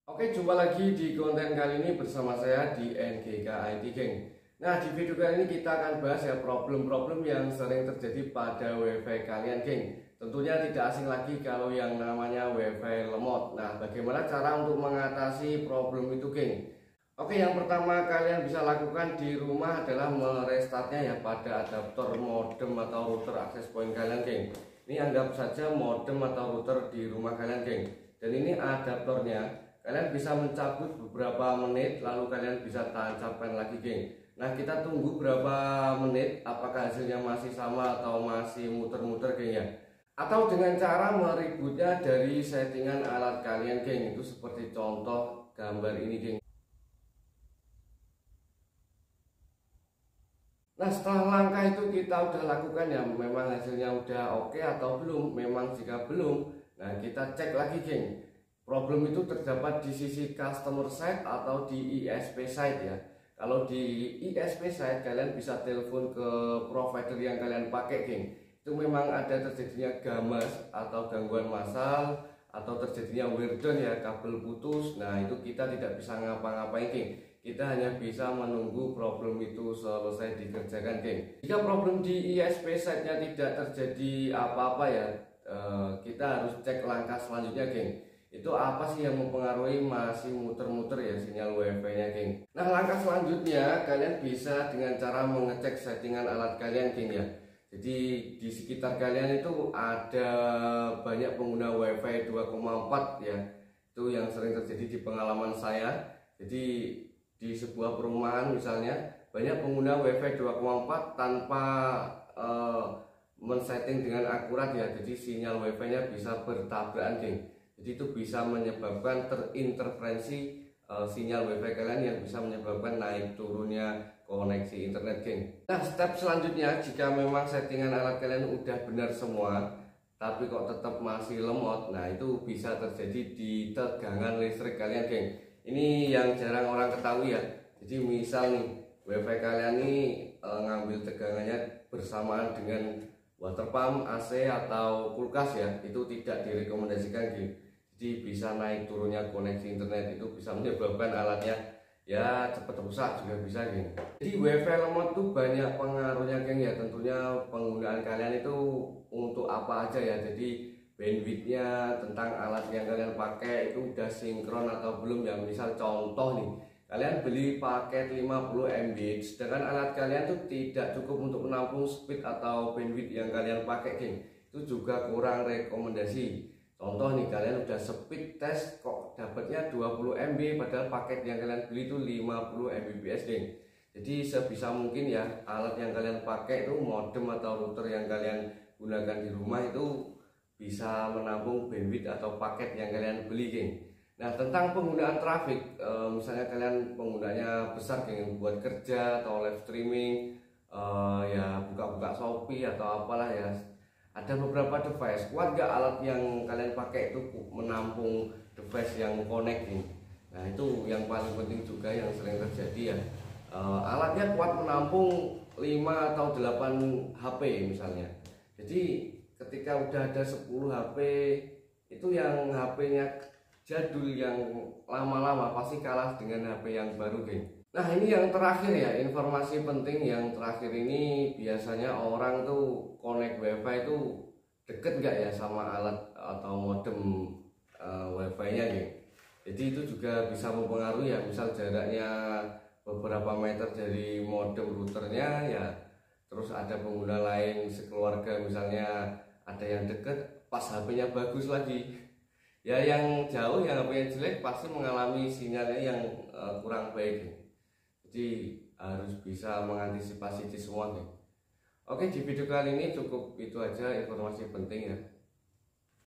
Oke, jumpa lagi di konten kali ini bersama saya di NGK IT Geng. Nah, di video kali ini kita akan bahas ya problem-problem yang sering terjadi pada WiFi kalian, geng. Tentunya tidak asing lagi kalau yang namanya WiFi lemot. Nah, bagaimana cara untuk mengatasi problem itu, geng? Oke, yang pertama kalian bisa lakukan di rumah adalah merestartnya ya pada adaptor modem atau router access point kalian, geng. Ini anggap saja modem atau router di rumah kalian, geng. Dan ini adaptornya. Kalian bisa mencabut beberapa menit lalu kalian bisa tancapkan lagi, geng. Nah, kita tunggu berapa menit, apakah hasilnya masih sama atau masih muter-muter, geng ya. Atau dengan cara meributnya dari settingan alat kalian, geng. Itu seperti contoh gambar ini, geng. Nah, setelah langkah itu kita udah lakukan ya, memang hasilnya udah oke atau belum. Memang jika belum, nah kita cek lagi, geng. Problem itu terdapat di sisi customer side atau di ISP side ya. Kalau di ISP side kalian bisa telepon ke provider yang kalian pakai, geng. Itu memang ada terjadinya gamas atau gangguan massal atau terjadinya wear down ya, kabel putus. Nah, itu kita tidak bisa ngapa-ngapain, geng. Kita hanya bisa menunggu problem itu selesai dikerjakan, geng. Jika problem di ISP side-nya tidak terjadi apa-apa ya, kita harus cek langkah selanjutnya, geng. Itu apa sih yang mempengaruhi masih muter-muter ya sinyal WiFi nya, geng. Nah, langkah selanjutnya kalian bisa dengan cara mengecek settingan alat kalian, geng ya. Jadi di sekitar kalian itu ada banyak pengguna WiFi 2,4 ya. Itu yang sering terjadi di pengalaman saya. Jadi di sebuah perumahan misalnya banyak pengguna WiFi 2,4 tanpa men-setting dengan akurat ya. Jadi sinyal WiFi nya bisa bertabrakan, geng. Jadi itu bisa menyebabkan terinterferensi sinyal WiFi kalian yang bisa menyebabkan naik turunnya koneksi internet, geng. Nah, step selanjutnya jika memang settingan alat kalian udah benar semua tapi kok tetap masih lemot, nah itu bisa terjadi di tegangan listrik kalian, geng. Ini yang jarang orang ketahui ya. Jadi misal nih WiFi kalian nih ngambil tegangannya bersamaan dengan water pump, AC atau kulkas ya, itu tidak direkomendasikan, geng. Jadi bisa naik turunnya koneksi internet, itu bisa menyebabkan alatnya ya cepat rusak juga bisa, geng. Jadi WiFi lemot itu banyak pengaruhnya, geng ya. Tentunya penggunaan kalian itu untuk apa aja ya. Jadi bandwidthnya, tentang alat yang kalian pakai itu udah sinkron atau belum ya. Misal contoh nih, kalian beli paket 50 MB sedangkan alat kalian tuh tidak cukup untuk menampung speed atau bandwidth yang kalian pakai, geng. Itu juga kurang rekomendasi. Contoh nih, kalian udah speed test kok dapatnya 20 MB padahal paket yang kalian beli itu 50 Mbps, geng. Jadi sebisa mungkin ya alat yang kalian pakai itu modem atau router yang kalian gunakan di rumah itu bisa menampung bandwidth atau paket yang kalian beli, geng. Nah, tentang penggunaan traffic, misalnya kalian penggunanya besar, geng, buat kerja atau live streaming, ya buka-buka Shopee atau apalah ya. Ada beberapa device, kuat gak alat yang kalian pakai itu menampung device yang connect nih. Nah, itu yang paling penting juga yang sering terjadi ya. Alatnya kuat menampung 5 atau 8 HP misalnya. Jadi ketika udah ada 10 HP, itu yang HP-nya jadul yang lama-lama pasti kalah dengan HP yang baru, geng. Nah, ini yang terakhir ya, informasi penting yang terakhir ini, biasanya orang tuh connect WiFi itu deket nggak ya sama alat atau modem WiFi nya, geng. Jadi itu juga bisa mempengaruhi ya, misal jaraknya beberapa meter dari modem routernya ya, terus ada pengguna lain sekeluarga misalnya ada yang deket pas HP-nya bagus lagi ya, yang jauh yang HP-nya jelek pasti mengalami sinyalnya yang kurang baik, geng. Jadi harus bisa mengantisipasi di semua, geng. Oke, di video kali ini cukup itu aja informasi penting ya.